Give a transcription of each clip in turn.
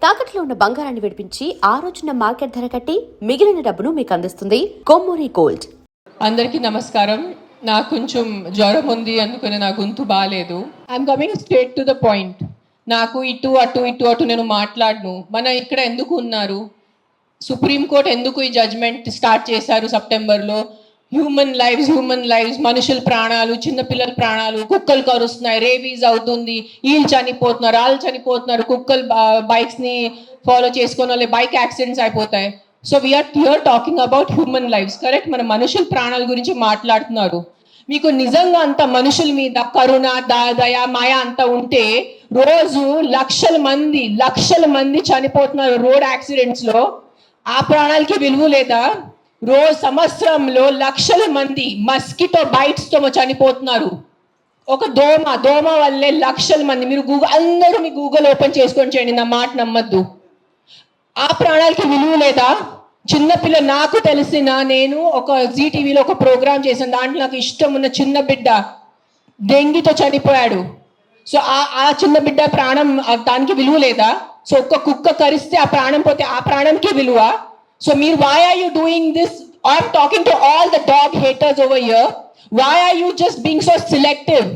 తాకట్లో ఉన్న బంగారాన్ని విడిపించి ఆ రోజున మార్కెట్ ధర కట్టి మిగిలిన డబ్బును మీకు అందిస్తుంది కొమ్మూరి గోల్డ్. అందరికీ నమస్కారం. నాకు కొంచెం జ్వరం ఉంది, అందుకని నా గొంతు బాగాలేదు. I'm coming straight to the point. నాకు ఇటు అటు నేను మాట్లాడను. మన ఇక్కడ ఎందుకు ఉన్నారు? సుప్రీంకోర్టు ఎందుకు ఈ జడ్జ్మెంట్ స్టార్ట్ చేశారు సెప్టెంబర్లో? హ్యూమన్ లైవ్స్, మనుషుల ప్రాణాలు, చిన్నపిల్లల ప్రాణాలు, కుక్కలు కరుస్తున్నాయి, రేబీస్ అవుతుంది, వీళ్ళు చనిపోతున్నారు, వాళ్ళు చనిపోతున్నారు, కుక్కలు బైక్స్ని ఫాలో చేసుకొని వాళ్ళ బైక్ యాక్సిడెంట్స్ అయిపోతాయి. So we're here talking about human lives, correct? మన మనుషుల ప్రాణాల గురించి మాట్లాడుతున్నారు. మీకు నిజంగా అంత మనుషుల మీద కరుణ, దయ, మాయ అంత ఉంటే రోజు లక్షల మంది చనిపోతున్నారు రోడ్ యాక్సిడెంట్స్లో. ఆ ప్రాణాలకి విలువ లేదా? రోజు సంవత్సరంలో లక్షల మంది మస్కిటో బైట్స్తో చనిపోతున్నారు. ఒక దోమ వల్లే లక్షల మంది. మీరు అందరూ మీ గూగుల్ ఓపెన్ చేసుకొని చేయండి, నా మాట నమ్మద్దు. ఆ ప్రాణాలకి విలువ లేదా? చిన్నపిల్ల, నాకు తెలిసిన, నేను ఒక జీటీవీలో ఒక ప్రోగ్రామ్ చేశాను, దాంట్లో నాకు ఇష్టం ఉన్న చిన్న బిడ్డ డెంగీతో చనిపోయాడు. సో ఆ చిన్న బిడ్డ ప్రాణం, దానికి విలువ లేదా? సో ఒక్క కుక్క కరిస్తే ఆ ప్రాణం పోతే ఆ ప్రాణంకి విలువ? So why are you doing this? I'm talking to all the dog haters over here. Why are you just being so selective?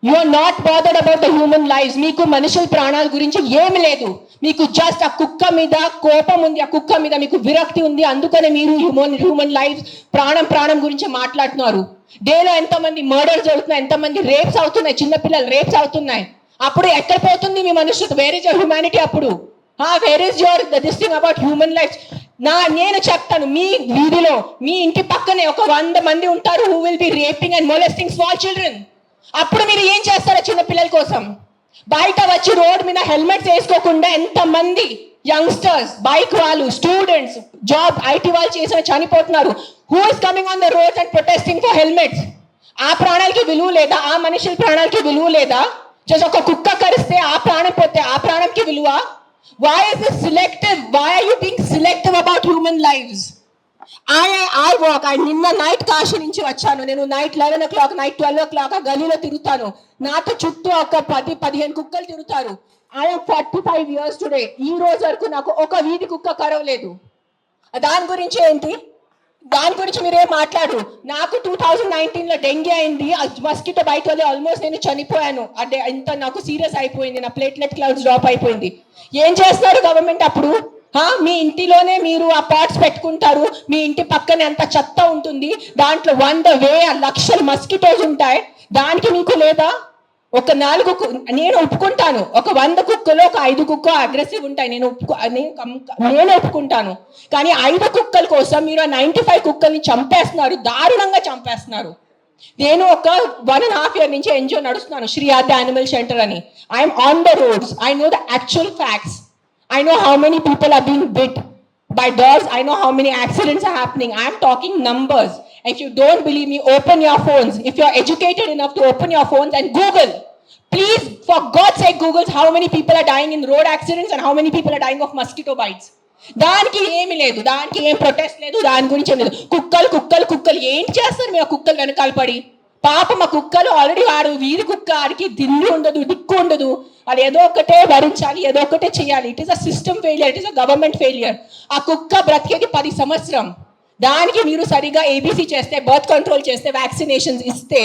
You are not bothered about the human lives. Meeku manushul pranal gurinchi emi ledu. Meeku just a kukka mida kopam undi, a kukka mida meeku virakti undi, andukane meeru human lives pranam gurinchi maatladunaru. Day lo enta mandi murders avutunnayi, enta mandi rapes avutunnayi, chinna pillalu rapes avutunnayi. Appudu ekkada potundi mee manushulu? Where is your humanity appudu? Where is your this thing about human lives? నేను చెప్తాను, మీ వీధిలో, మీ ఇంటి పక్కనే ఒక 100 మంది ఉంటారు who will be raping and molesting small children. అప్పుడు మీరు ఏం చేస్తారో చిన్న పిల్లల కోసం? బయట వచ్చి రోడ్ మీద హెల్మెట్స్ వేసుకోకుండా ఎంతమంది యంగ్స్టర్స్, బైక్ వాళ్ళు, స్టూడెంట్స్, జాబ్ ఐటీ వాళ్ళు చేసిన చనిపోతున్నారు. Who is coming on the roads and protesting for helmets? ఆ ప్రాణాలకి విలువ లేదా? ఆ మనుషుల ప్రాణాలకి విలువ లేదా? జస్ట్ ఒక కుక్క కరిస్తే ఆ ప్రాణం పోతే ఆ ప్రాణంకి విలువ? Why is this selective? Why are you being selective about human lives? I walk. నిన్న నైట్ కాశీ నుంచి వచ్చాను. నేను నైట్ 11 o'clock, నైట్ 12 o'clock ఆ గలీలో తిరుగుతాను. నాతో చుట్టూ ఒక 10-15 కుక్కలు తిరుగుతారు. I am 45 years today. ఈ రోజు వరకు నాకు ఒక వీధి కుక్క కరవలేదు. దాని గురించి ఏంటి? దాని గురించి మీరేం మాట్లాడరు. నాకు 2019లో డెంగీ అయింది, మస్కిటో బైట్ వల్ల ఆల్మోస్ట్ నేను చనిపోయాను. అంటే ఇంత నాకు సీరియస్ అయిపోయింది, నా ప్లేట్లెట్ కౌంట్స్ డ్రాప్ అయిపోయింది. ఏం చేస్తున్నారు గవర్నమెంట్ అప్పుడు? మీ ఇంటిలోనే మీరు ఆ పాట్స్ పెట్టుకుంటారు, మీ ఇంటి పక్కనే అంత చెత్త ఉంటుంది, దాంట్లో 100,000 లక్షల మస్కిటోస్ ఉంటాయి. దానికి మీకు లేదా? ఒక 4 నేను ఒప్పుకుంటాను, ఒక 100 కుక్కలో ఒక 5 కుక్క అగ్రెసివ్ ఉంటాయి, నేను ఒప్పుకుంటాను. కానీ 5 కుక్కల కోసం మీరు 95 కుక్కల్ని చంపేస్తున్నారు, దారుణంగా చంపేస్తున్నారు. నేను ఒక 1.5 year నుంచి ఎన్జిఓ నడుస్తున్నాను, శ్రీ ఆద్య యానిమల్ షెల్టర్ అని. I'm on the roads. I know the actual facts. I know how many people are being bit by dogs. I know how many accidents are happening. I am talking numbers. If you don't believe me, open your phones. If you're educated enough to open your phones and Google. Please, for God's sake, Google how many people are dying in road accidents and how many people are dying of mosquito bites. దానికి ఏమి లేదు, దానికి ఏం protest లేదు, దాని గురించి ఏం లేదు. కుక్కలు ఏం చేస్తారు మీ ఆ కుక్కలు వెనకాల పడి? పాపం మా కుక్కలు ఆల్రెడీ వాడు వీధి కుక్క, ఆడికి దిల్లు ఉండదు, దిక్కు ఉండదు. అది ఏదో ఒకటే భరించాలి, ఏదో ఒకటే చేయాలి. It is a system failure, it is a government failure. ఆ కుక్క బ్రతికేది 10 సంవత్సరం. దానికి మీరు సరిగా ఏబీసీ చేస్తే, బర్త్ కంట్రోల్ చేస్తే, వ్యాక్సినేషన్స్ ఇస్తే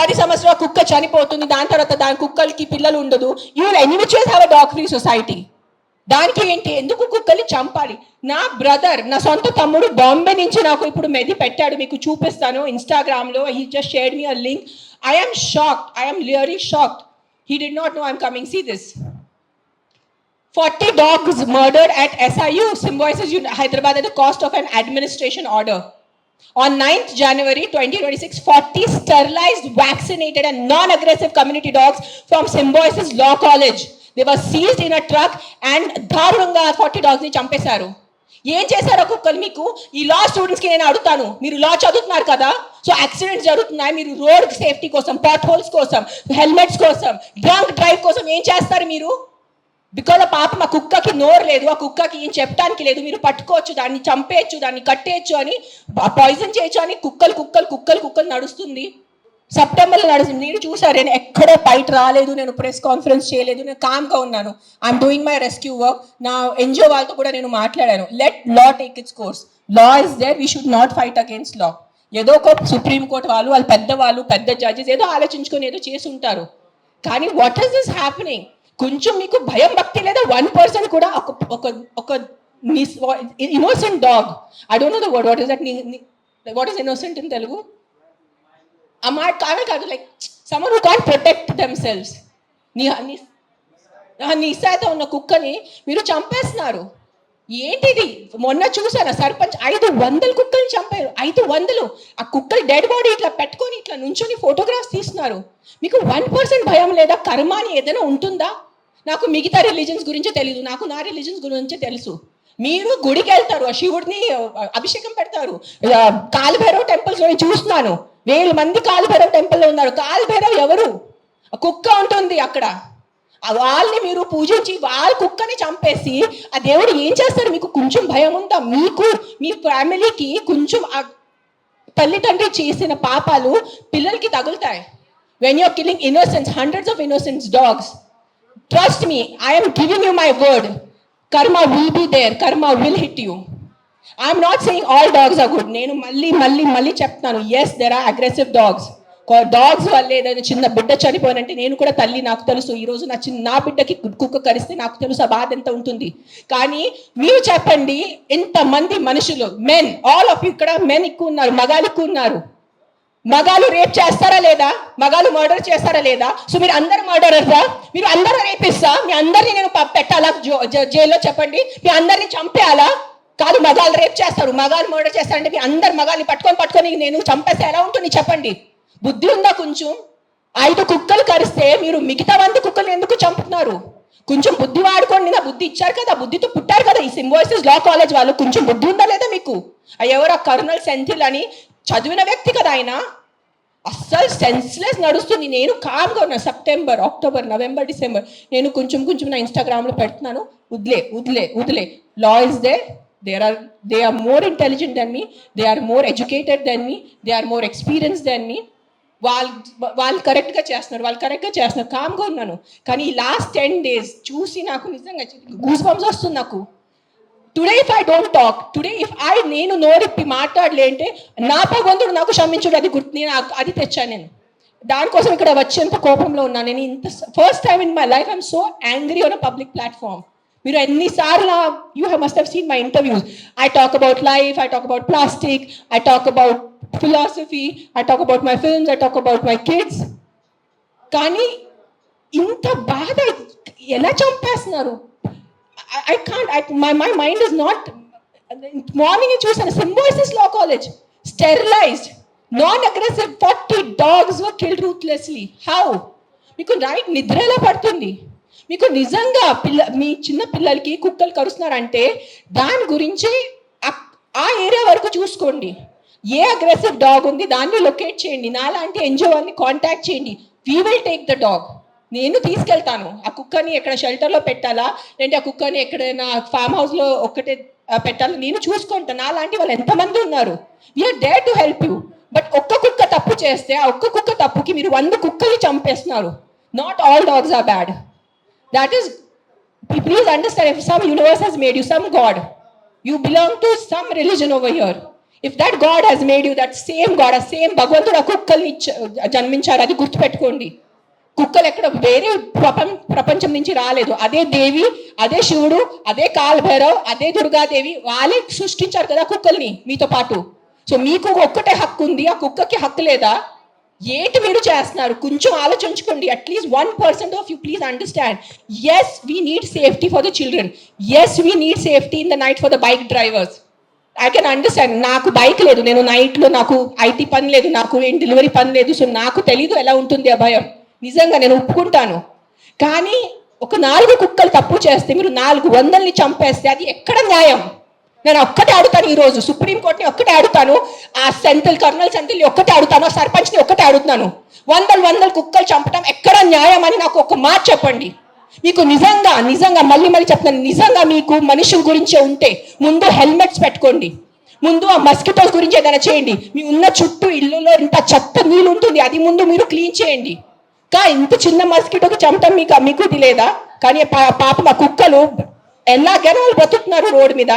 10 సంవత్సరాల కుక్క చనిపోతుంది. దాని తర్వాత దాని కుక్కలకి పిల్లలు ఉండదు. You will anyways have a dog free society. దానికి ఏంటి? ఎందుకు కుక్కల్ని చంపాలి? నా బ్రదర్, నా సొంత తమ్ముడు బాంబే నుంచి నాకు ఇప్పుడు మెది పెట్టాడు, మీకు చూపిస్తాను ఇన్స్టాగ్రామ్లో. He just shared me a link. I am shocked. I am really shocked. He did not know I'm coming. See this. 40 dogs murdered at SIU, Symbiosis Hyderabad at the cost of an administration order. On 9th January 2026, 40 sterilized, vaccinated and non-aggressive community dogs from Symbiosis Law College. They were seized in a truck and దారుణంగా 40 dogs ని చంపేశారు. ఏం చేశారు కుక్కలు మీకు? ఈ లా స్టూడెంట్స్కి నేను అడుగుతాను, మీరు లా చదువుతున్నారు కదా, సో యాక్సిడెంట్స్ జరుగుతున్నాయి, మీరు రోడ్ సేఫ్టీ కోసం, పాట్ హోల్స్ కోసం, హెల్మెట్స్ కోసం, డ్రంక్ డ్రైవ్ కోసం ఏం చేస్తారు మీరు? బికాజ్ పాపం ఆ కుక్కకి నోరు లేదు, ఆ కుక్కకి ఏం చెప్పడానికి లేదు. మీరు పట్టుకోవచ్చు, దాన్ని చంపేయచ్చు, దాన్ని కట్టేయచ్చు అని, పాయిజన్ చేయొచ్చు అని కుక్కలు నడుస్తుంది. సెప్టెంబర్లో నడుస్తుంది. మీరు చూసారు, నేను ఎక్కడో బయట రాలేదు, నేను ప్రెస్ కాన్ఫరెన్స్ చేయలేదు, నేను కామ్గా ఉన్నాను. I'm doing my rescue work. నా ఎన్జిఓ వాళ్ళతో కూడా నేను మాట్లాడాను. Let law take its course. Law is there, we should not fight against law. ఏదో ఒక సుప్రీంకోర్టు వాళ్ళు పెద్దవాళ్ళు, పెద్ద జడ్జెస్ ఏదో ఆలోచించుకొని ఏదో చేసి ఉంటారు. కానీ వాట్ ఈస్ దిస్ హ్యాపెనింగ్? కొంచెం మీకు భయం భక్తి లేదా? 1% కూడా ఒక innocent dog, I don't know the word, what is that, what is innocent in Telugu? ఆ మాట కాదు, like someone who can't protect themselves. నిస్సాయిత ఉన్న కుక్కని మీరు చంపేస్తున్నారు. ఏంటిది? మొన్న చూసాను, సర్పంచ్ 500 కుక్కల్ని చంపారు. 500. ఆ కుక్కలు డెడ్ బాడీ ఇట్లా పెట్టుకొని ఇట్లా నుంచొని ఫోటోగ్రాఫ్స్ తీస్తున్నారు. మీకు 1% భయం లేదా? కర్మ అని ఏదైనా ఉంటుందా? నాకు మిగతా రిలీజన్స్ గురించి తెలీదు, నాకు నా రిలీజన్స్ గురించి తెలుసు. మీరు గుడికి వెళ్తారు, ఆ శివుడిని అభిషేకం పెడతారు. కాలభైరవ్ టెంపుల్స్ నేను చూస్తున్నాను, 1000 మంది కాలభైరవ్ టెంపుల్లో ఉన్నారు. కాలభైరవ్ ఎవరు? కుక్క ఉంటుంది అక్కడ. వాళ్ళని మీరు పూజించి వాళ్ళ కుక్కని చంపేసి ఆ దేవుడు ఏం చేస్తారు? మీకు కొంచెం భయం ఉందా? మీకు మీ ఫ్యామిలీకి కొంచెం తల్లిదండ్రి చేసిన పాపాలు పిల్లలకి తగులుతాయి. When you're killing innocence, hundreds of innocence dogs, trust me, I am giving you my word, karma will be there, karma will hit you. I am not saying all dogs are good. నేను మళ్ళీ చెప్తాను, yes there are aggressive dogs. Dogs వల్ల ఏదైనా చిన్న బిడ్డ చనిపోయినంటే నేను కూడా తల్లి, నాకు తెలుసు. ఈరోజు నా బిడ్డకి కుక్క కరిస్తే నాకు తెలుసు ఆ బాధ ఎంత ఉంటుంది. కానీ మీరు చెప్పండి, ఇంతమంది మనుషులు, మెన్, ఆల్ ఆఫ్ యూ, ఇక్కడ మెన్ ఎక్కువ ఉన్నారు, మగాలు ఎక్కువ ఉన్నారు. మగాలు రేప్ చేస్తారా లేదా? మగాలు మర్డర్ చేస్తారా లేదా? సో మీరు అందరు మర్డరర్సా? మీరు అందరూ రేపిస్తా? మీ అందరినీ నేను పెట్టాలా జైల్లో? చెప్పండి, మీ అందరినీ చంపేయాలా? కాదు, మగాలు రేప్ చేస్తారు, మగాలు మర్డర్ చేస్తారంటే మీ అందరు మగాల్ని పట్టుకొని నేను చంపేస్తే ఎలా ఉంటుంది చెప్పండి? బుద్ధి ఉందా కొంచెం? 5 కుక్కలు కరిస్తే మీరు మిగతా 100 కుక్కలు ఎందుకు చంపుతున్నారు? కొంచెం బుద్ధి వాడుకోండి. నా బుద్ధి ఇచ్చారు కదా, బుద్ధితో పుట్టారు కదా. ఈ సింబాయిసిస్ లా కాలేజ్ వాళ్ళు కొంచెం బుద్ధి ఉందా లేదా మీకు? ఎవరు కర్నల్ సెంథిల్ అని చదివిన వ్యక్తి కదా ఆయన. అస్సలు సెన్స్లెస్ నడుస్తుంది. నేను కామ్గా ఉన్నా. సెప్టెంబర్, అక్టోబర్, నవంబర్, డిసెంబర్ నేను కొంచెం నా ఇన్స్టాగ్రామ్లో పెడుతున్నాను. వదిలే. Law is there. They are more intelligent than me. They are more educated than me. They are more experienced than me. వాళ్ళు కరెక్ట్గా చేస్తున్నారు. కామ్గా ఉన్నాను. కానీ ఈ లాస్ట్ 10 days చూసి నాకు నిజంగా గూస్ బంప్స్ వస్తుంది నాకు. Today if I don't talk, నేను నోరిప్పి మాట్లాడలేంటే నా భగవంతుడు నాకు క్షమించుడు, అది గుర్తు. నేను అది తెచ్చాను. నేను దానికోసం ఇక్కడ వచ్చేంత కోపంలో ఉన్నాను. నేను ఇంత first time in my life I'm so angry on a public platform. మీరు ఎన్నిసార్లు you must have seen my interviews. I talk about life, I talk about plastic, I talk about philosophy, I talk about my films, I talk about my kids. కానీ ఇంత బాధ ఎలా చంపేస్తున్నారు? I can't, my mind is not. Morning చూసాను, Symbiosis law college, sterilised, non-aggressive 40 dogs were killed ruthlessly. How? మీకు right నిద్ర ఎలా పడుతుంది? మీకు నిజంగా మీ చిన్న పిల్లలకి కుక్కలు కరుస్తున్నారంటే దాని గురించి ఆ ఏరియా వరకు చూసుకోండి. ఏ అగ్రెసివ్ డాగ్ ఉంది దాన్ని లొకేట్ చేయండి. నాలాంటి ఎన్జిఓ వాళ్ళని కాంటాక్ట్ చేయండి. We will take the dog. నేను తీసుకెళ్తాను. ఆ కుక్కని ఎక్కడ షెల్టర్లో పెట్టాలా, లేదంటే ఆ కుక్కని ఎక్కడైనా ఫామ్ హౌస్లో ఒక్కటే పెట్టాలా, నేను చూసుకుంటాను. నాలాంటి వాళ్ళు ఎంతమంది ఉన్నారు. We're there to help you. But ఒక్క కుక్క తప్పు చేస్తే ఆ ఒక్క కుక్క తప్పుకి మీరు 100 కుక్కల్ని చంపేస్తున్నారు. Not all dogs are bad. That is, please understand, if some universe has made you, some God, you belong to some religion over here. If that God has made you, that same God, a same భగవంతుడు ఆ కుక్కల్ని జన్మించారు, అది గుర్తుపెట్టుకోండి. కుక్కలు ఎక్కడ వేరే ప్రపంచం నుంచి రాలేదు. అదే దేవి, అదే శివుడు, అదే కాలభైరవ్, అదే దుర్గాదేవి, వాళ్ళే సృష్టించారు కదా కుక్కల్ని మీతో పాటు. సో మీకు ఒక్కటే హక్కు ఉంది, ఆ కుక్కకి హక్కు లేదా? ఏంటి మీరు చేస్తున్నారు? కొంచెం ఆలోచించుకోండి. At least 1% of you please understand. Yes we need safety for the children. Yes we need safety in the night for the bike drivers. I can understand. నాకు బైక్ లేదు, నేను నైట్లో నాకు ఐటీ పని లేదు, నాకు ఏం డెలివరీ పని లేదు. సో నాకు తెలీదు ఎలా ఉంటుంది ఆ భయం. నిజంగా నేను ఒప్పుకుంటాను. కానీ ఒక 4 కుక్కలు తప్పు చేస్తే మీరు 400ని చంపేస్తే అది ఎక్కడ న్యాయం? నేను ఒక్కటే అడుగుతాను ఈరోజు, సుప్రీంకోర్టుని ఒక్కటే అడుగుతాను, ఆ కర్నల్ సెంథిల్ని ఒక్కటే అడుగుతాను, ఆ సర్పంచ్ని ఒక్కటే అడుగుతాను. 100 కుక్కలు చంపడం ఎక్కడ న్యాయం అని నాకు ఒక మాట చెప్పండి. మీకు నిజంగా మళ్ళీ చెప్తాను, నిజంగా మీకు మనుషుల గురించే ఉంటే ముందు హెల్మెట్స్ పెట్టుకోండి. ముందు ఆ మస్కిటోస్ గురించి ఏదైనా చేయండి. మీ ఉన్న చుట్టూ ఇల్లులో ఇంత చెత్త నీళ్ళు ఉంటుంది, అది ముందు మీరు క్లీన్ చేయండి. ఇంత చిన్న మస్కిటోకి చంపటం మీకు ఇది లేదా? కానీ పాపం ఆ కుక్కలు ఎలాగైనా వాళ్ళు బతుకుతున్నారు రోడ్డు మీద.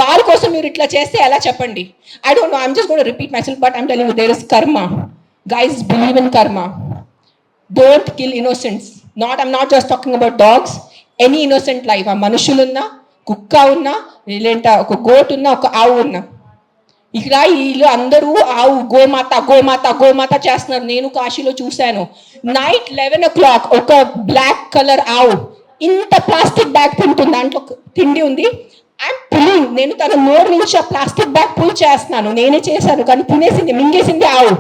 వాళ్ళ కోసం మీరు ఇట్లా చేస్తే ఎలా చెప్పండి? I don't know, I'm just going to repeat myself, but I'm telling you, there is karma. Guys, believe in karma. Don't kill innocents. I'm not just talking about dogs, any innocent life. ఆ మనుషులున్నా, కుక్క ఉన్నా, లేదంటే ఒక goat ఉన్నా, ఒక ఆవు ఉన్నా. ఇక్కడ వీళ్ళు అందరూ ఆవు గోమాత గోమాత గోమాత చేస్తున్నారు. నేను కాశీలో చూశాను. నైట్ 11 o'clock ఒక బ్లాక్ కలర్ ఆవు ఇంత ప్లాస్టిక్ బ్యాగ్ తింటుంది, దాంట్లో తిండి ఉంది. ఐఎమ్ పుల్లింగ్, నేను తన నోరు నుంచి ఆ ప్లాస్టిక్ బ్యాగ్ పుల్ చేస్తున్నాను. నేనే చేశాను, కానీ తినేసింది, మింగేసింది ఆవు.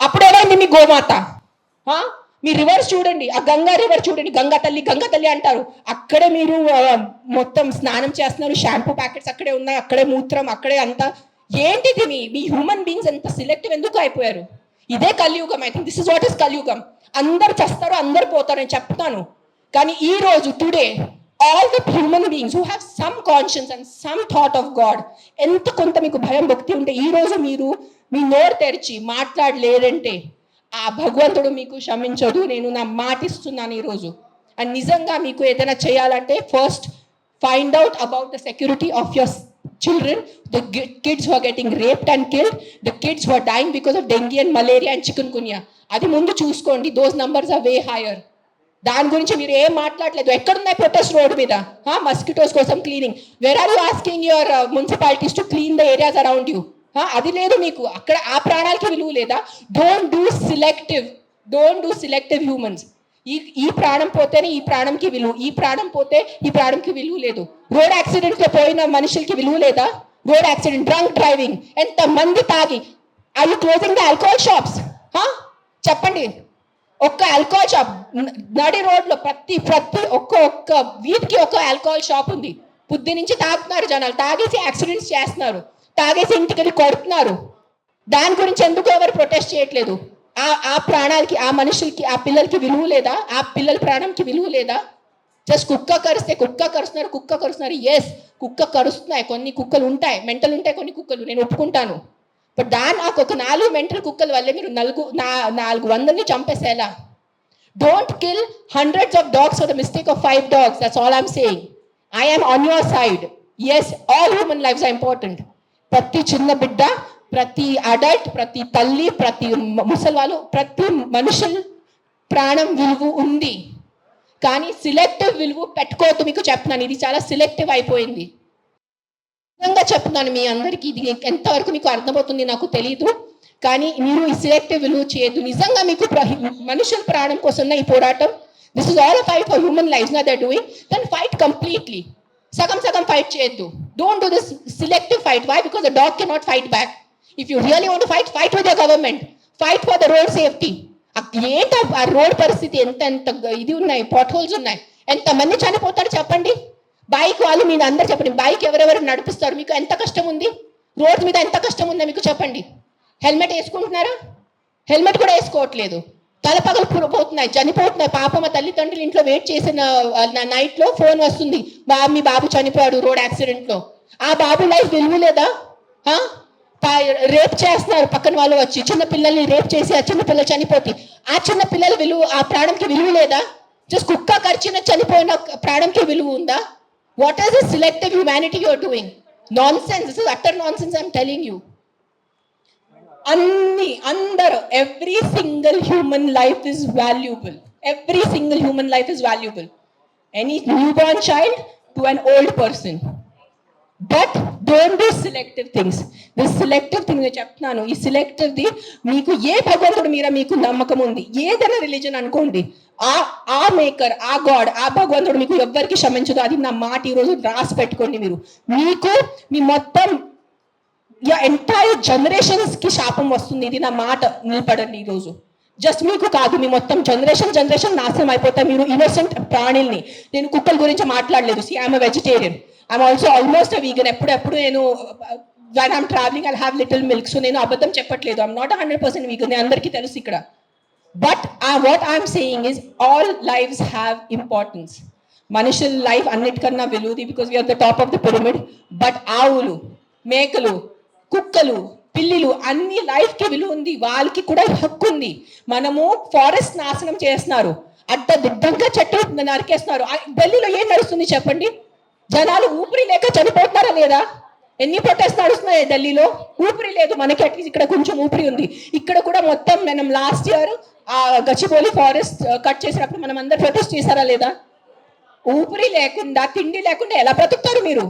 అప్పుడేమైంది మీ గోమాత? మీ రివర్స్ చూడండి, ఆ గంగా రివర్ చూడండి, గంగా తల్లి అంటారు. అక్కడే మీరు మొత్తం స్నానం చేస్తున్నారు, షాంపూ ప్యాకెట్స్ అక్కడే ఉన్నాయి, అక్కడే మూత్రం, అక్కడే అంతా. ఏంటిది మీ హ్యూమన్ బీయింగ్స్ ఎంత సిలెక్టివ్ ఎందుకు అయిపోయారు? ఇదే కలియుగం. I think this is what is కలియుగం. అందరు చేస్తారు, అందరు పోతారు, నేను చెప్తాను. కానీ ఈ రోజు today all the human beings who have some conscience and some thought of God, ఎంత కొంత మీకు భయం భక్తి ఉంటే ఈ రోజు మీరు మీ నోరు తెరిచి మాట్లాడలేదంటే ఆ భగవంతుడు మీకు క్షమించదు. నేను నా మాటిస్తున్నాను ఈరోజు. అండ్ నిజంగా మీకు ఏదైనా చేయాలంటే first find out about the security of your children, the kids who are getting raped and killed, the kids who are dying because of dengue and malaria and chikungunya. అది ముందు చూసుకోండి. those numbers are way higher. దాని గురించి మీరు ఏం మాట్లాడలేదు. ఎక్కడున్నాయి protest road మీద? మస్కిటోస్ కోసం cleaning. Where are you asking your municipalities to clean the areas around you? అది లేదు మీకు. అక్కడ ఆ ప్రాణాలకి విలువ లేదా? Don't do selective humans. ఈ ప్రాణం పోతేనే ఈ ప్రాణంకి విలువ, ఈ ప్రాణం పోతే ఈ ప్రాణంకి విలువ లేదు. రోడ్ యాక్సిడెంట్ లో పోయిన మనుషులకి విలువ లేదా? రోడ్ యాక్సిడెంట్, డ్రంక్ డ్రైవింగ్, ఎంత మంది తాగి. Are you closing the alcohol shops? చెప్పండి. ఒక్క ఆల్కహాల్ షాప్ నడి రోడ్లో ప్రతి ఒక్క వీధికి ఒక ఆల్కహాల్ షాప్ ఉంది. బుద్ధి నుంచి తాగుతున్నారు జనాలు, తాగేసి యాక్సిడెంట్స్ చేస్తున్నారు, తాగేసి ఇంటికి వెళ్ళి కొడుతున్నారు. దాని గురించి ఎందుకు ఎవరు ప్రొటెస్ట్ చేయట్లేదు? ఆ ప్రాణాలకి, ఆ మనుషులకి, ఆ పిల్లలకి విలువ లేదా? ఆ పిల్లల ప్రాణంకి విలువ లేదా? జస్ట్ కుక్క కరుస్తున్నారు. ఎస్, కుక్క కరుస్తున్నాయి, కొన్ని కుక్కలు ఉంటాయి, మెంటల్ ఉంటాయి కొన్ని కుక్కలు, నేను ఒప్పుకుంటాను. బట్ నాకు ఒక 4 మెంటల్ కుక్కల వల్లే మీరు 400 చంపేసేలా? Don't kill hundreds of dogs for the mistake of 5 dogs. That's all I'm saying. I am on your side. Yes, all human lives are important. ప్రతి చిన్న బిడ్డ, ప్రతి అడల్ట్, ప్రతి తల్లి, ప్రతి ముసలి వాళ్ళు, ప్రతి మనుషుల ప్రాణం విలువ ఉంది. కానీ సిలెక్టివ్ విలువ పెట్టుకోవద్దు. మీకు చెప్తున్నాను, ఇది చాలా సిలెక్టివ్ అయిపోయింది. నిజంగా చెప్తున్నాను మీ అందరికీ, ఇది ఎంతవరకు మీకు అర్థమవుతుంది నాకు తెలీదు. కానీ మీరు ఈ సిలెక్టివ్ విలువ చేయొద్దు. నిజంగా మీకు మనుషుల ప్రాణం కోసం ఈ పోరాటం, this is all a fight for human life నా that doing, then fight completely. సగం ఫైట్ చేయొద్దు. Don't do this selective fight. Why? Because the dog cannot fight back. If you really want to fight with your government. Fight for the road safety. ఏంటి ఆ road పరిస్థితి? ఎంత ఇది ఉన్నాయి, pot holes ఉన్నాయి, ఎంతమంది చనిపోతారు చెప్పండి. బైక్ వాళ్ళు మీరు అందరు చెప్పండి, బైక్ ఎవరెవరు నడిపిస్తారు? మీకు ఎంత కష్టం ఉంది? రోడ్ మీద ఎంత కష్టం ఉందో మీకు చెప్పండి. హెల్మెట్ వేసుకుంటున్నారా? హెల్మెట్ కూడా వేసుకోవట్లేదు. తలపగలు పోతున్నాయి, చనిపోతున్నాయి. పాప మా తల్లిదండ్రులు ఇంట్లో వెయిట్ చేసిన నైట్లో ఫోన్ వస్తుంది, మీ బాబు చనిపోయాడు రోడ్ యాక్సిడెంట్లో. ఆ బాబు లైఫ్ విలువ లేదా? రేప్ చేస్తున్నారు పక్కన వాళ్ళు వచ్చి, చిన్న పిల్లల్ని రేప్ చేసి ఆ చిన్న పిల్లలు చనిపోతే ఆ చిన్న పిల్లల విలువ, ఆ ప్రాణంకి విలువ లేదా? జస్ట్ కుక్క కరిచిన చనిపోయిన ప్రాణంకి విలువ ఉందా? What is this selective humanity you are doing? Nonsense. This is utter nonsense I'm telling you. అందరూ, every single human life is valuable. Every single human life is valuable. Any newborn child to an old person. But don't do selective things. This selective thing నేను చెప్తున్నాను. ఈ సిలెక్టివ్ది మీకు ఏ భగవంతుడు మీద మీకు నమ్మకం ఉంది, ఏదైనా రిలీజన్ అనుకోండి, ఆ మేకర్, ఆ గాడ్, ఆ భగవంతుడు మీకు ఎవ్వరికి క్షమించదు. అది నా మాట. ఈరోజు రాసి పెట్టుకోండి. మీకు మీ మొత్తం ఎంటైర్ జనరేషన్స్ కి శాపం వస్తుంది. ఇది నా మాట, నిలబడండి ఈరోజు. జస్ట్ మీకు కాదు, మీ మొత్తం జనరేషన్ నాశనం అయిపోతాయి. మీరు ఇన్నోసెంట్ ప్రాణుల్ని. నేను కుక్కల గురించి మాట్లాడలేదు. See I'm a vegetarian. I'm also almost a vegan. ఎప్పుడు నేను when I'm traveling I'll have little milk. So నేను అబద్ధం చెప్పట్లేదు. I'm not 100% వీగన్, అందరికీ తెలుసు ఇక్కడ. But what I'm saying is all lives have importance. మనుషుల లైఫ్ అన్నిటికన్నా విలువది, because we're the top of the pyramid. But ఆవులు, మేకలు, కుక్కలు, పిల్లిలు అన్ని లైఫ్కి విలువ ఉంది, వాళ్ళకి కూడా హక్కు ఉంది. మనము ఫారెస్ట్ నాశనం చేస్తున్నారు, అడ్డదిడ్డంగా చెట్లు నరికేస్తున్నారు. ఢిల్లీలో ఏం నడుస్తుంది చెప్పండి? జనాలు ఊపిరి లేక చనిపోతున్నారా లేదా? ఎన్ని ప్రొటెస్ట్ నడుస్తున్నాయి ఢిల్లీలో? ఊపిరి లేదు. మనకి అట్లీస్ట్ ఇక్కడ కొంచెం ఊపిరి ఉంది. ఇక్కడ కూడా మొత్తం మనం లాస్ట్ ఇయర్ ఆ గచ్చిబౌలి ఫారెస్ట్ కట్ చేసినప్పుడు మనం అందరు ప్రొటెస్ట్ చేశారా లేదా? ఊపిరి లేకుండా, తిండి లేకుండా ఎలా బ్రతుకుతారు మీరు?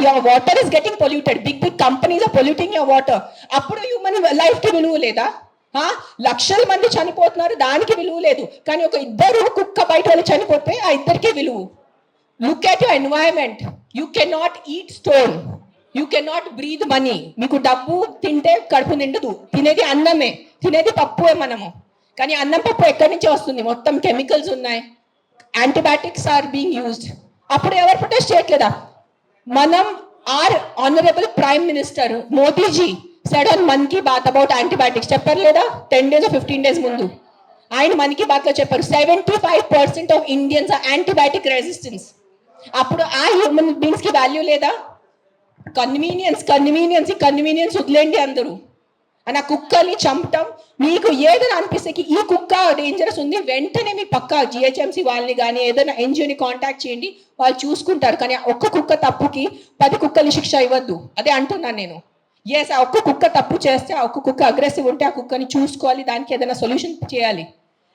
Your water is getting polluted, big companies are polluting your water. అప్పుడు హ్యూమన్ లైఫ్ కి విలువ లేదా? లక్షల మంది చనిపోతున్నారు, దానికి విలువ లేదు. కానీ ఒక ఇద్దరు కుక్క బయట వాళ్ళు చనిపోతే ఆ ఇద్దరికే విలువ. Look at your environment. You can not eat stone, you can not breathe money. మీకు డబ్బు తింటే కడుపు నిండదు, తినేది అన్నమే, తినేది పప్పువే మనము. కానీ అన్నం పప్పు ఎక్కడి నుంచి వస్తుంది? మొత్తం కెమికల్స్ ఉన్నాయి, యాంటీబయాటిక్స్ ఆర్ బీయింగ్ యూజ్డ్. అప్పుడు ఎవరు ప్రొటెస్ట్ చేయట్లేదా? మనం our honourable prime minister Modiji said on Mann Ki Baat about antibiotics. చెప్పారు లేదా? 10 days or 15 days ముందు ఆయన మన్ కీ బాత్ లో చెప్పారు 75% of Indians are antibiotic resistance. అప్పుడు ఆ హ్యూమన్ బీయింగ్స్ కి వాల్యూ లేదా? కన్వీనియన్స్ వదిలేండి అందరూ. ఆ కుక్కల్ని చంపటం మీకు ఏదైనా అనిపిస్తే ఈ కుక్క డేంజరస్ ఉంది, వెంటనే మీ పక్క జిహెచ్ఎంసీ వాళ్ళని కానీ ఏదైనా ఎన్జిఓని కాంటాక్ట్ చేయండి, వాళ్ళు చూసుకుంటారు. కానీ ఒక్క కుక్క తప్పుకి 10 కుక్కల్ని శిక్ష ఇవ్వద్దు. అదే అంటున్నాను నేను. ఎస్, ఆ ఒక్క కుక్క తప్పు చేస్తే, ఆ ఒక్క కుక్క అగ్రెసివ్ ఉంటే ఆ కుక్కని చూసుకోవాలి, దానికి ఏదైనా సొల్యూషన్ చేయాలి.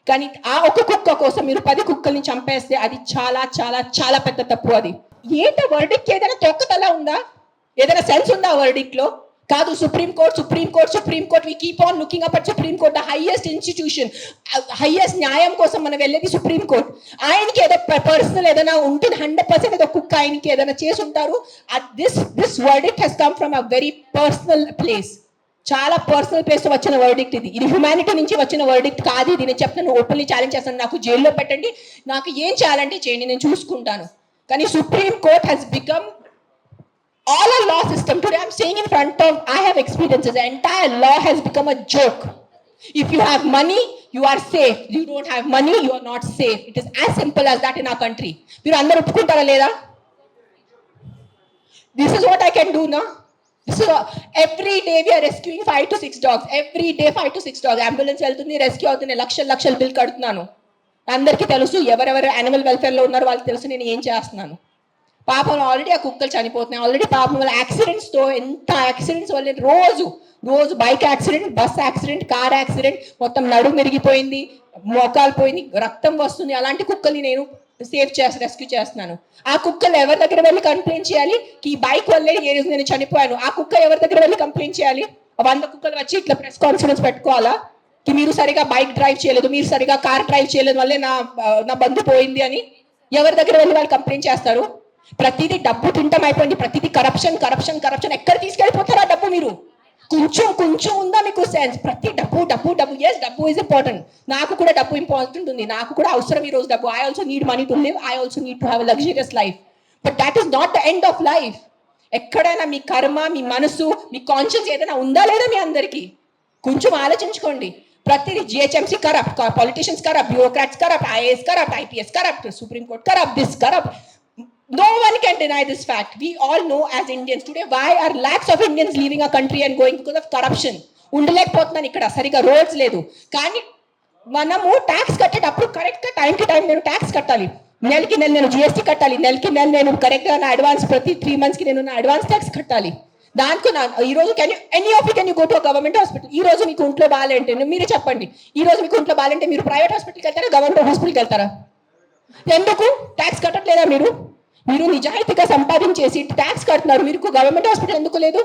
కానీ ఆ ఒక్క కుక్క కోసం మీరు 10 కుక్కల్ని చంపేస్తే అది చాలా చాలా చాలా పెద్ద తప్పు. అది ఏంట వర్డిక్ట్ ఏదైనా తొక్కతలా ఉందా? ఏదైనా సెన్స్ ఉందా వర్డిక్ట్ లో? కాదు. Supreme Court we keep on looking up at Supreme Court, the highest institution, highest న్యాయం కోసం మనం వెళ్ళేది సుప్రీం కోర్ట్. ఆయనకి ఏదో పర్సనల్ ఏదైనా ఉంటుంది, 100% ఏదో కుక్క ఆయనకి ఏదైనా చేసి ఉంటారు. This verdict has come from a very personal place, చాలా పర్సనల్ ప్లేస్ వచ్చిన వర్డిక్ట్ ఇది. ఇది హ్యుమానిటీ నుంచి వచ్చిన వర్డిక్ట్ కాదు. ఇది నేను చెప్తాను, ఓపెన్లీ ఛాలెంజ్ చేస్తాను. నాకు జైల్లో పెట్టండి, నాకు ఏం చేయాలంటే చేయండి, నేను చూసుకుంటాను. కానీ Supreme Court has become all our law system. Today I'm saying in front of, I have experiences, the entire law has become a joke. If you have money, you are safe. You don't have money, you are not safe. It is as simple as that in our country. మీరు అందరూ ఒప్పుకుంటారా లేదా? This is what I can do now. This is every day we are rescuing 5 to 6 dogs. Every day 5 to 6 dogs. Ambulance వెళ్తుంది, rescue అవుతుంది, లక్షల bill కడుతున్నాను. అందరికీ తెలుసు, ఎవరెవరు యానిమల్ వెల్ఫేర్ లో ఉన్నారో వాళ్ళకి తెలుసు నేను ఏం చేస్తున్నాను. పాపం ఆల్రెడీ ఆ కుక్కలు చనిపోతున్నాయి. ఆల్రెడీ పాపం వల్ల యాక్సిడెంట్స్తో, ఎంత యాక్సిడెంట్స్ వల్ల రోజు bike accident, bus accident, car accident, మొత్తం నడుము మెరిగిపోయింది, మోకాలు పోయింది, రక్తం వస్తుంది. అలాంటి కుక్కల్ని నేను రెస్క్యూ చేస్తున్నాను. ఆ కుక్కలు ఎవరి దగ్గర వెళ్ళి కంప్లైంట్ చేయాలి? ఈ బైక్ వల్లే ఏ రోజు నేను చనిపోయాను. ఆ కుక్క ఎవరి దగ్గర వెళ్ళి కంప్లైంట్ చేయాలి? 100 కుక్కలు వచ్చి ఇట్లా ప్రెస్ కాన్ఫరెన్స్ పెట్టుకోవాలా? మీరు సరిగా బైక్ డ్రైవ్ చేయలేదు, మీరు సరిగా కార్ డ్రైవ్ చేయలేదు వల్లే నా బంధు పోయింది అని ఎవరి దగ్గర వెళ్ళి వాళ్ళు కంప్లైంట్ చేస్తారు? ప్రతిదీ డబ్బు తింటాం అయిపోయింది, ప్రతిదీ కరప్షన్. ఎక్కడ తీసుకెళ్ళిపోతారా డబ్బు? మీరు కొంచెం ఉందా మీకు సెన్స్? ప్రతి డబ్బు. ఎస్, డబ్బు ఈజ్ ఇంపార్టెంట్. నాకు కూడా డబ్బు ఇంపార్టెంట్ ఉంది, నాకు కూడా అవసరం ఈ రోజు డబ్బు. I also need money to live, I also need to have a luxurious life. But that is not the end of life. ఎక్కడైనా మీ కర్మ, మీ మనసు, మీ కాన్షియన్స్ ఏదైనా ఉందా లేదా మీ అందరికీ? కొంచెం ఆలోచించుకోండి. ప్రతిదీ GHMC corrupt, politicians corrupt, bureaucrats corrupt, IAS corrupt, IPS corrupt, supreme court corrupt, this corrupt. No one can deny this fact. We all know as Indians today why are lakhs of Indians leaving our country and going because of corruption. ఉండలేకపోతున్నాను ఇక్కడ, సరిగా roads లేదు. కానీ మనము tax కట్టేటప్పుడు కరెక్ట్గా టైంకి time నేను tax కట్టాలి. నెలకి నెల నేను జిఎస్టీ కట్టాలి. నెలకి నెల నేను కరెక్ట్గా నా అడ్వాన్స్, ప్రతి 3 monthsకి నేను నా అడ్వాన్స్ ట్యాక్స్ కట్టాలి. దానికి ఈ రోజు can you go to government hospital? ఈ రోజు మీకు ఒంట్లో బాగాలంటే మీరే చెప్పండి. ఈ రోజు మీకు ఒంట్లో బాగాలంటే మీరు ప్రైవేట్ హాస్పిటల్కి వెళ్తారా, గవర్నమెంట్ హాస్పిటల్కి వెళ్తారా? ఎందుకు ట్యాక్స్ కట్టట్లేదా మీరు? మీరు నిజాయితీగా సంపాదించేసి ట్యాక్స్ కడుతున్నారు, మీరు గవర్నమెంట్ హాస్పిటల్ ఎందుకు లేదు?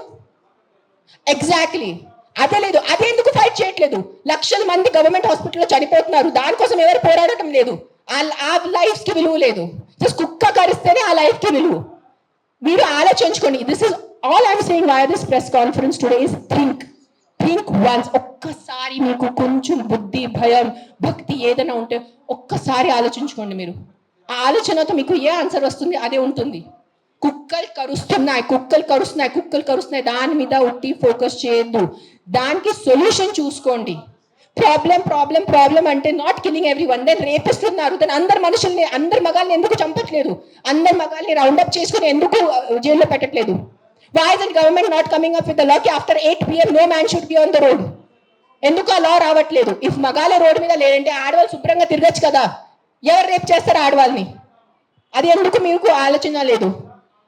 ఎగ్జాక్ట్లీ అదే లేదు. అదే ఎందుకు ఫైట్ చేయట్లేదు? లక్షల మంది గవర్నమెంట్ హాస్పిటల్లో చనిపోతున్నారు, దానికోసం ఎవరు పోరాడటం లేదు. ఆ లైఫ్ కి విలువ లేదు. జస్ట్ కుక్క కరిస్తేనే ఆ లైఫ్ కి విలువ. మీరు ఆలోచించుకోండి. This is all I'm saying why this press conference today is think once. ఒక్కసారి మీకు కొంచెం బుద్ధి, భయం, భక్తి ఏదైనా ఉంటే ఒక్కసారి ఆలోచించుకోండి. మీరు ఆ ఆలోచనతో మీకు ఏ ఆన్సర్ వస్తుంది అదే ఉంటుంది. కుక్కలు కరుస్తున్నాయి, దాని మీద ఉట్టి ఫోకస్ చేయొద్దు, దానికి సొల్యూషన్ చూసుకోండి. ప్రాబ్లం అంటే నాట్ కిల్లింగ్ ఎవ్రీవన్. దెన్ రేపిస్తున్నారు, దెన్ అందరు మగాల్ని ఎందుకు చంపట్లేదు? అందరు మగాల్ని రౌండప్ చేసుకుని ఎందుకు జైల్లో పెట్టట్లేదు? Why is the government not coming up with the law ki after 8 p.m. no man should be on the road? ఎందుకు ఆ లా రావట్లేదు? ఇఫ్ మగాలే రోడ్డు మీద లేదంటే ఆడవాళ్ళు శుభ్రంగా తిరగచ్చు కదా. ఎవరు రేపు చేస్తారు ఆడవాళ్ళని? అది ఎందుకు మీకు ఆలోచన లేదు?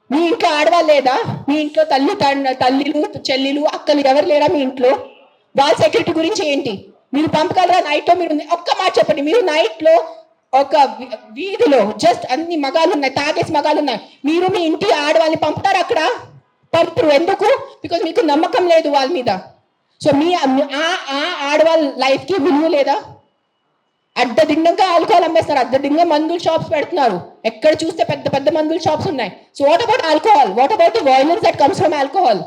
మీ ఇంట్లో ఆడవాళ్ళు లేదా? మీ ఇంట్లో తల్లిలు చెల్లిలు అక్కలు ఎవరు లేరా మీ ఇంట్లో? వాళ్ళ సెక్యూరిటీ గురించి ఏంటి? మీరు పంపగలరా? నైట్లో మీరు ఒక్క మాట చెప్పండి, మీరు నైట్లో ఒక వీధిలో జస్ట్ అన్ని మగాలు ఉన్నాయి, తాగేసి మగాలు ఉన్నాయి, మీరు మీ ఇంటి ఆడవాళ్ళని పంపుతారు అక్కడ? పంపరు. ఎందుకు? బికాజ్ మీకు నమ్మకం లేదు వాళ్ళ మీద. సో మీ ఆడవాళ్ళ లైఫ్కి విలువ లేదా? అడ్డదిడ్డంగా ఆల్కహాల్ అమ్మేస్తారు, అడ్డదిడ్డంగా మందుల షాప్స్ పెడుతున్నారు, ఎక్కడ చూస్తే పెద్ద పెద్ద మందుల షాప్స్ ఉన్నాయి. So what about alcohol? What about the violence that comes from alcohol?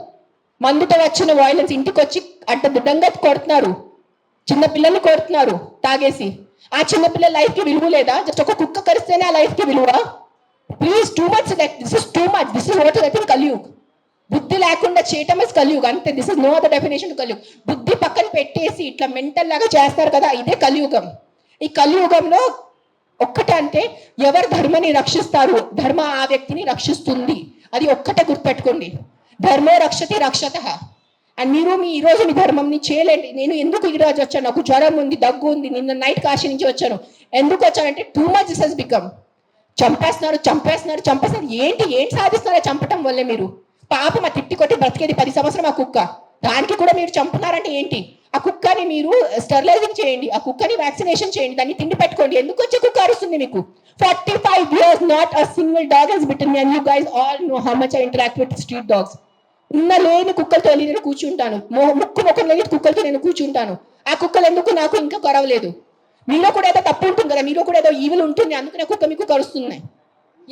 మందుతో వచ్చిన వైలెన్స్ ఇంటికి వచ్చి అడ్డదిడ్డంగా కొడుతున్నారు, చిన్న పిల్లల్ని కొడుతున్నారు తాగేసి. ఆ చిన్న పిల్లల లైఫ్కి విలువ లేదా? జస్ట్ ఒక కుక్క కరిస్తేనే ఆ లైఫ్కి విలువ? Please, too much. This is too much. This is what I think Kaliyug. బుద్ధి లేకుండా చేయటం ఇస్ కలియుగ్ అంతే. This is no other definition to Kaliyug. బుద్ధి పక్కన పెట్టేసి ఇట్లా మెంటల్ లాగా చేస్తారు కదా, ఇదే కలియుగం. ఈ కలియుగంలో ఒక్కటే అంటే ఎవరు ధర్మని రక్షిస్తారు, ధర్మ ఆ వ్యక్తిని రక్షిస్తుంది. అది ఒక్కటే గుర్తుపెట్టుకోండి. ధర్మో రక్షతి రక్షతః. అండ్ మీరు ఈరోజు మీ ధర్మంని చేయలేండి. నేను ఎందుకు ఈరోజు వచ్చాను? నాకు జ్వరం ఉంది, దగ్గు ఉంది, నిన్న నైట్ కాశీ నుంచి వచ్చాను. ఎందుకు వచ్చానంటే too much this has become. చంపేస్తున్నారు. ఏంటి సాధిస్తున్నారో చంపటం వల్లే మీరు? పాప మా తిట్టి కొట్టి బ్రతికేది 10 సంవత్సరం ఆ కుక్క, దానికి కూడా మీరు చంపుతున్నారంటే ఏంటి? ఆ కుక్కని మీరు స్టెరిలైజింగ్ చేయండి, ఆ కుక్కని వ్యాక్సినేషన్ చేయండి, దాన్ని తిండి పెట్టుకోండి. ఎందుకు వచ్చే కుక్క అరుస్తుంది మీకు? 45 years not a single dog has bitten me, and you guys all know how much I interact with street dogs. ఉన్న లేని కుక్కలతో నేను కూర్చుంటాను, ముఖం లేని కుక్కలతో నేను కూర్చుంటాను. ఆ కుక్కలు ఎందుకు నాకు ఇంకా కరవలేదు? మీలో కూడా ఏదో తప్పు ఉంటుంది కదా, మీలో కూడా ఏదో ఈవిల్ ఉంటుంది, అందుకనే కుక్క మీకు కరుస్తున్నాయి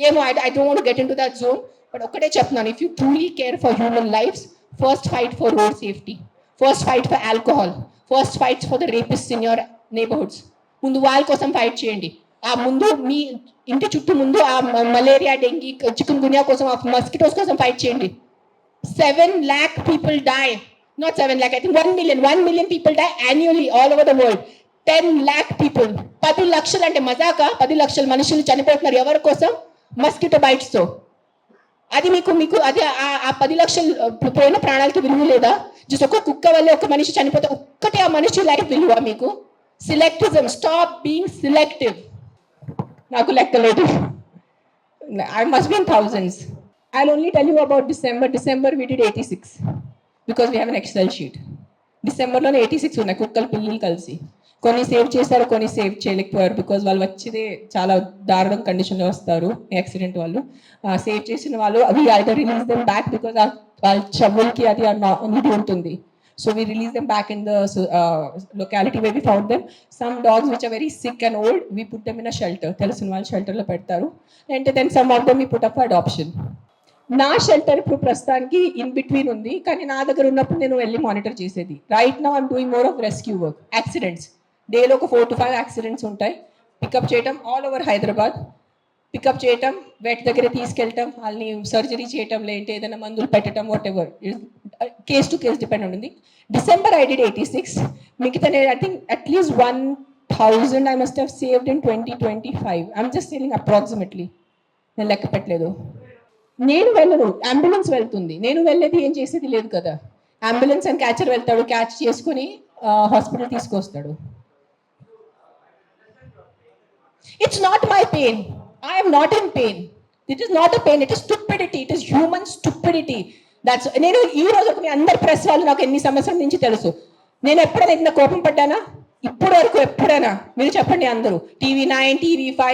ఏమో. I don't want to get into that zone. But ఒక్కటే చెప్తున్నాను, if you truly care for human lives, first fight for road safety, first fight for alcohol, first fight for the rapist in your neighbourhoods. ముందు వాళ్ళ కోసం fight చేయండి. ఆ ముందు మీ ఇంటి చుట్టూ ముందు ఆ మలేరియా, డెంగీ, చికెన్ గున్యా కోసం, ఆ మస్కిటోస్ కోసం ఫైట్ చేయండి. 7 lakh people die, not 7 lakh, I think 1 million people die annually all over the world. 10 lakh people, 10 లక్షలు అంటే మజాకా? 10 లక్షల మనుషులు చనిపోతున్నారు ఎవరి కోసం? మస్కిటో బైట్స్ తో. అది మీకు అది ఆ 10 లక్షలు పోయిన ప్రాణాలకి విలువ లేదా? జస్ట్ ఒక కుక్క వల్ల ఒక మనిషి చనిపోతే ఒక్కటే ఆ మనిషి లైఫ్ విలువ మీకు? సెలెక్టిజం, స్టాప్ బీయింగ్ సెలెక్టివ్. నాకు లెక్కలేదు, I must be in thousands. I'll only tell you about December. December we did 86 because we have an Excel sheet. డిసెంబర్లోనే 86 ఉన్నాయి కుక్కలు పిల్లలు కలిసి. కొన్ని సేవ్ చేశారు, కొన్ని సేవ్ చేయలేకపోయారు బికాజ్ వాళ్ళు వచ్చేదే చాలా దారుణం కండిషన్లో వస్తారు యాక్సిడెంట్ వాళ్ళు. సేవ్ చేసిన వాళ్ళు అవి either release them back because వాళ్ళ చెవులకి అది ఇది ఉంటుంది. So we release them back in the locality where we found them. Some dogs which are very sick and old, we put them in a shelter. తెలిసిన వాళ్ళు షెల్టర్లో పెడతారు. And then some of them we put up for adoption. నా shelter ఇప్పుడు ప్రస్తుతానికి in between ఉంది, కానీ నా దగ్గర ఉన్నప్పుడు నేను వెళ్ళి మానిటర్ చేసేది. Right now I'm doing more of rescue work. Accidents డేలో ఒక 4 to 5 యాక్సిడెంట్స్ ఉంటాయి. పికప్ చేయటం ఆల్ ఓవర్ హైదరాబాద్, పికప్ చేయటం, వెట్ దగ్గర తీసుకెళ్ళటం, వాళ్ళని సర్జరీ చేయటం, లేదంటే ఏదైనా మందులు పెట్టడం, whatever, case to case depend ఉంటుంది. December I did 86. మిగతా I think at least 1000 I must have saved in 2025. I'm just saying approximately, నేను లెక్క పెట్టలేదు. నేను వెళ్ళను, అంబులెన్స్ వెళ్తుంది, నేను వెళ్ళేది ఏం చేసేది లేదు కదా. అంబులెన్స్ అండ్ క్యాచర్ వెళ్తాడు, క్యాచ్ చేసుకుని హాస్పిటల్ తీసుకొస్తాడు. It's not my pain, I am not in pain. It is not a pain, it is stupidity, it is human stupidity. That's నేను ఈ రోజు మీ అందరు ప్రెస్ వాళ్ళు నాకు ఎన్ని సంవత్సరాల నుంచి తెలుసు. నేను ఎప్పుడైనా ఇంత కోపం పడ్డానా ఇప్పటి వరకు? ఎప్పుడైనా మీరు చెప్పండి అందరూ. TV9, TV5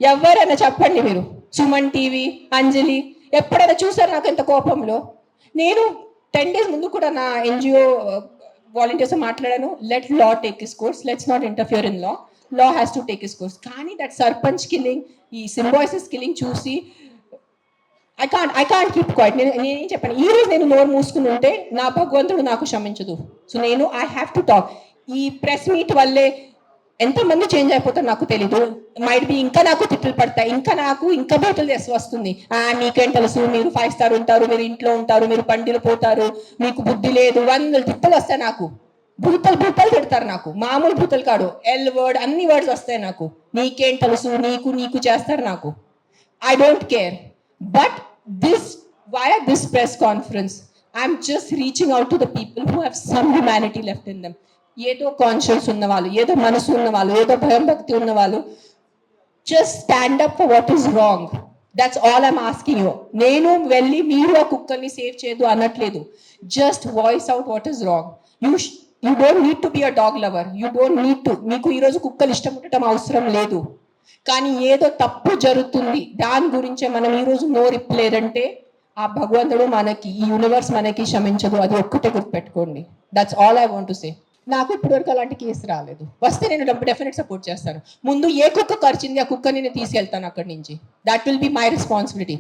ఎవరైనా చెప్పండి మీరు. సుమన్ టీవీ, అంజలి ఎప్పుడైనా చూసారు నాకు ఎంత కోపంలో? నేను 10 days ముందు కూడా నా NGO వాలంటీర్స్ మాట్లాడాను. Let law take his course, let's not interfere in law, law has to take his course. కానీ దట్ సర్పంచ్ కిల్లింగ్, ఈ సింబాయిసిస్ కిల్లింగ్ చూసి ఐ కాంట్ కీప్ క్వైట్. నేనేం చెప్పాను, ఈ రోజు నేను నోరు మూసుకుని ఉంటే నా భగవంతుడు నాకు క్షమించదు. సో నేను ఐ హ్యావ్ టు టాక్. ఈ ప్రెస్ మీట్ వల్లే ఎంతమంది చేంజ్ అయిపోతారు నాకు తెలీదు. మైట్ బి ఇంకా నాకు తిట్లు పడతాయి, ఇంకా బూతులు తెసి వస్తుంది. మీకేం తెలుసు, మీరు 5 star ఉంటారు, మీరు ఇంట్లో ఉంటారు, మీరు పండిలు పోతారు, మీకు బుద్ధి లేదు, 100 తిప్పలు వస్తాయి నాకు. భూతలు తిడతారు నాకు, మామూలు భూతలు కాదు, ఎల్ వర్డ్ అన్ని వర్డ్స్ వస్తాయి నాకు. నీకేం తెలుసు, నీకు చేస్తారు నాకు. I don't care. But this via this press conference, I'm just reaching out to the people who have some humanity left in them. ఏదో కాన్షియస్ ఉన్న వాళ్ళు, ఏదో మనసు ఉన్న వాళ్ళు, ఏదో భయం భక్తి ఉన్న వాళ్ళు, just stand up for what is wrong. That's all I'm asking you. నేను వెళ్ళి మీరు ఆ కుక్కల్ని సేవ్ చేయదు అనట్లేదు. Just voice out what is wrong. You don't need to be a dog lover. You don't need to. మీకు ఈరోజు కుక్కలు ఇష్టం ఉండటం అవసరం లేదు. కానీ ఏదో తప్పు జరుగుతుంది, దాని గురించే మనం ఈరోజు నోరిప్పలేదంటే ఆ భగవంతుడు మనకి, ఈ యూనివర్స్ మనకి క్షమించదు. అది ఒక్కటే గుర్తుపెట్టుకోండి. That's all I want to say. నాకు ఇప్పటివరకు అలాంటి కేసు రాలేదు. వస్తే నేను డెఫినెట్ సపోర్ట్ చేస్తాను. ముందు ఏ కుక్క కరిచింది ఆ కుక్కని నేను తీసుకెళ్తాను అక్కడి నుంచి. That will be my responsibility.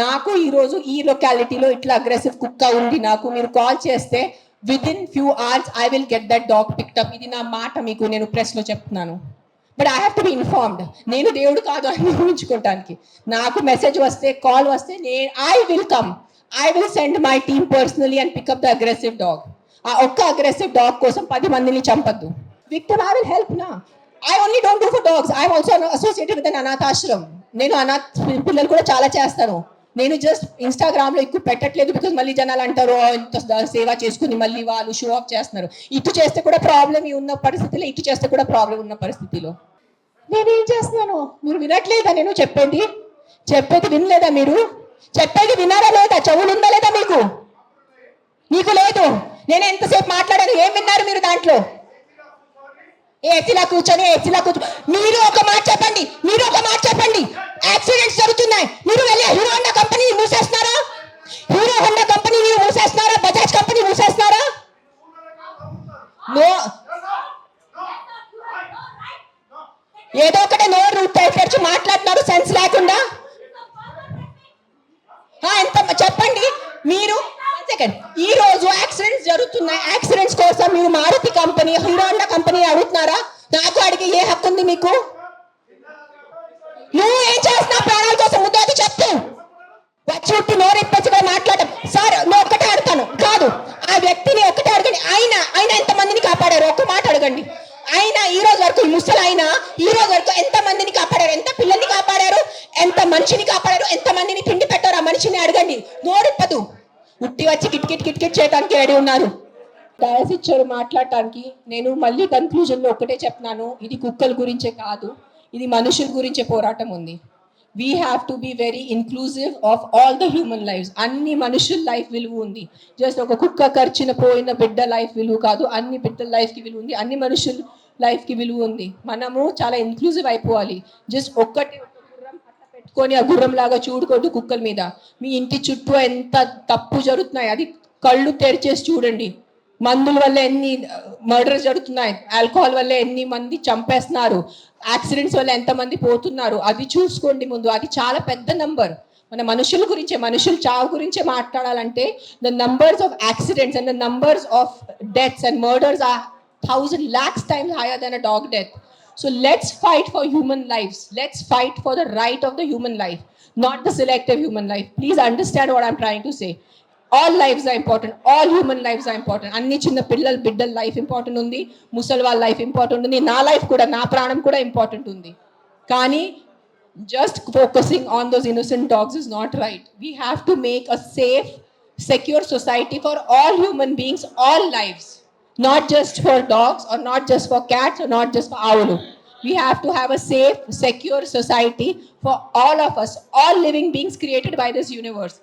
నాకు ఈరోజు ఈ లొకాలిటీలో ఇట్లా అగ్రెసివ్ కుక్క ఉంది, నాకు మీరు కాల్ చేస్తే within few hours I will get that dog picked. ఇది నా మాట మీకు నేను ప్రెస్లో చెప్తున్నాను. But I have to be informed. నేను దేవుడు కాదు అని ఊహించుకోవటానికి. నాకు మెసేజ్ వస్తే, కాల్ వస్తే I will come. I will send my team personally and pick up the aggressive dog. ఆ ఒక్క అగ్రెసివ్ డాగ్ కోసం 10 మందిని చంపద్దు. విక్టిమ్ ఐ విల్ హెల్ప్ నా. I only don't do for dogs. I'm also associated with an అనాథాశ్రమం. నేను అనాథ పిల్లలు కూడా చాలా చేస్తాను. నేను జస్ట్ ఇన్స్టాగ్రామ్లో ఎక్కువ పెట్టట్లేదు, బికాజ్ మళ్ళీ జనాలు అంటారు ఇంత సేవ చేసుకుని మళ్ళీ వాళ్ళు షో ఆఫ్ చేస్తున్నారు. ఇటు చేస్తే కూడా ప్రాబ్లం ఉన్న పరిస్థితిలో, ఇటు చేస్తే కూడా ప్రాబ్లం ఉన్న పరిస్థితిలో నేనేం చేస్తున్నాను? మీరు వినట్లేదా? నేను చెప్పేది వినలేదా? మీరు చెప్పేది వినారా లేదా? చెవులు ఉందా లేదా మీకు? నీకు లేదు. నేను ఎంతసేపు మాట్లాడాను, ఏం విన్నారు మీరు దాంట్లో? ఏసీలా కూర్చొని మీరు ఒక మాట చెప్పండి. యాక్సిడెంట్స్ జరుగుతున్నాయి, మీరు వెళ్ళి హీరో హోండా కంపెనీని మూసేస్తున్నారా? బజాజ్ కంపెనీ మూసేస్తున్నారా? నో. ఏదో ఒకటే నోరు తెరిచి మాట్లాడుతున్నారు సెన్స్ లేకుండా. ఎంత చెప్పండి మీరు. ఈ రోజు యాక్సిడెంట్స్ జరుగుతున్నాయి, యాక్సిడెంట్స్ కోసం మీరు Maruti company, Hero Honda company అడుగుతున్నారా? నాకు అడిగే ఏ హక్కు ఉంది మీకు? నువ్వు ఏం చేస్తున్నావు ప్రాణాల కోసం? ముద్దు చెప్తూ వచ్చి ఉట్టి నోరెప్పచ్చి మాట్లాడటం. సార్ నువ్వు ఒక్కటే అడుగుతాను కాదు, ఆ వ్యక్తిని ఒక్కటే అడగండి. ఆయన ఎంతమందిని కాపాడారు? ఒక్క మాట అడగండి. ఆయన ఈ రోజు వరకు, ముసలి ఆయన ఈ రోజు వరకు ఎంత మందిని కాపాడారు? ఎంత పిల్లల్ని కాపాడారు? ఎంత మనిషిని కాపాడారు? ఎంత మందిని తిండి పెట్టారు? ఆ మనిషిని అడగండి. నోరెప్పదు. ఉట్టి వచ్చి కిట్ చేయడానికి రెడీ ఉన్నారు. డయాస్ ఇచ్చారు మాట్లాడటానికి. నేను మళ్ళీ కన్క్లూజన్లో ఒక్కటే చెప్తున్నాను, ఇది కుక్కల గురించే కాదు, ఇది మనుషుల గురించే పోరాటం ఉంది. We have to be very inclusive of all the human lives. అన్ని మనుషుల లైఫ్ విలువ ఉంది. జస్ట్ ఒక కుక్క ఖర్చిన పోయిన బిడ్డ లైఫ్ విలువ కాదు, అన్ని బిడ్డల లైఫ్కి విలువ ఉంది, అన్ని మనుషుల లైఫ్కి విలువ ఉంది. మనము చాలా ఇన్క్లూజివ్ అయిపోవాలి. జస్ట్ ఒక్కటి గుర్రం అట్లా పెట్టుకొని ఆ గుర్రం లాగా చూడుకోవద్దు కుక్కల మీద. మీ ఇంటి చుట్టూ ఎంత తప్పు జరుగుతున్నాయి అది కళ్ళు తెరిచేసి చూడండి. మందుల వల్ల ఎన్ని మర్డర్స్ జరుగుతున్నాయి, ఆల్కహాల్ వల్ల ఎన్ని మంది చంపేస్తున్నారు, యాక్సిడెంట్స్ వల్ల ఎంతమంది పోతున్నారు, అది చూసుకోండి ముందు. అది చాలా పెద్ద నంబర్. మన మనుషుల గురించే, మనుషుల చావు గురించే మాట్లాడాలంటే the numbers of accidents and the numbers of deaths and murders are 1,000 lakhs times higher than a dog death. So let's fight for human lives. Let's fight for the right of the human life, not the selective human life. Please understand what I'm trying to say. All lives are important. All human lives are important. అన్ని చిన్న పిల్లల బిడ్డల life important ఉంది, ముసలి వాళ్ళ life important ఉంది, నా life కూడా, నా ప్రాణం కూడా ఇంపార్టెంట్ ఉంది. కానీ just focusing on those innocent dogs is not right. We have to make a safe, secure society for all human beings, all lives. Not just for dogs or not just for cats or not just for owls. We have to have a safe, secure society for all of us, all living beings created by this universe.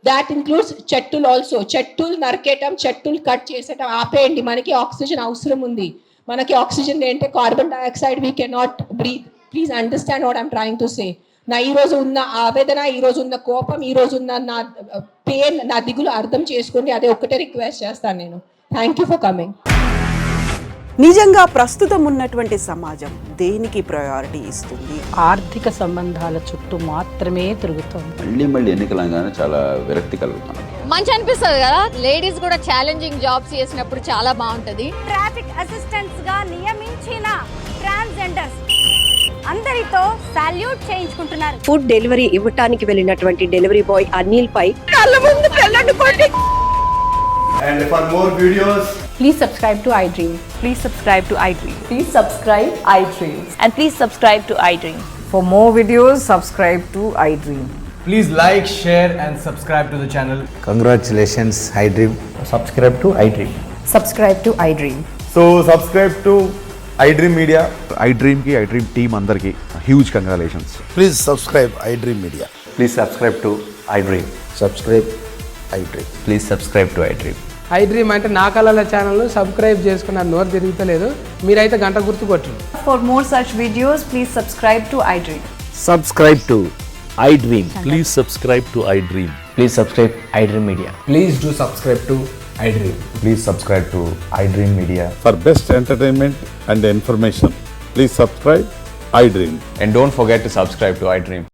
That includes చెట్టులు also. చెట్టులు నరికేయటం, చెట్టులు cut చేసేటం ఆపేయండి. మనకి oxygen అవసరం ఉంది. మనకి oxygen ఏంటంటే carbon dioxide we cannot breathe. Please understand what I'm trying to say. నా ఈరోజు ఉన్న ఆవేదన, ఈరోజు ఉన్న కోపం, ఈరోజు ఉన్న నా పెయిన్, నా దిగులు అర్థం చేసుకోండి. అదే ఒక్కటే రిక్వెస్ట్ చేస్తాను నేను. Thank you for coming. నిజంగా ప్రస్తుతం ఉన్నటువంటి సమాజం దేనికి ప్రయారిటీ ఇస్తుంది? ఆర్థిక సంబంధాల చుట్టూ మాత్రమే తిరుగుతుంది. మళ్ళీ ఎన్నికలంగానే చాలా విరక్తి కలుగుతాను. మంచి అనిపిస్తుంది కదా, లేడీస్ కూడా ఛాలెంజింగ్ జాబ్స్ చేసినప్పుడు చాలా బాగుంటది. ట్రాఫిక్ అసిస్టెంట్స్ గా నియమించిన ట్రాన్స్జెండర్స్ అందరితో సాల్యూట్ చేయించుకుంటున్నారు. ఫుడ్ డెలివరీ ఇవ్వటానికి వెళ్ళినటువంటి డెలివరీ బాయ్ అనిల్ పై కళ్ళ ముందు పెళ్ళండుకోండి. And for more videos, Please subscribe to iDream. Please subscribe to iDream. Please subscribe iDream. and please subscribe to iDream. For more videos, subscribe to iDream. Please like, share, and subscribe to the channel. Congratulations, iDream. Subscribe to iDream. Subscribe to iDream. So subscribe to iDream Media. iDream కి iDream team అందరికి huge congratulations. Please subscribe iDream Media. Please subscribe to iDream. Subscribe iDream. Please subscribe to iDream. iDream అంటే నా కళల channel subscribe చేసుకున్న నోరు తిరుగుతలేదు, మీరైతే గంట గుర్తు కొట్టండి. For more such videos, please subscribe to iDream. Subscribe to iDream. Please subscribe to iDream. Please subscribe iDream Media. Please do subscribe to iDream. Please subscribe to iDream Media. For best entertainment and information, please subscribe iDream. And don't forget to subscribe to iDream.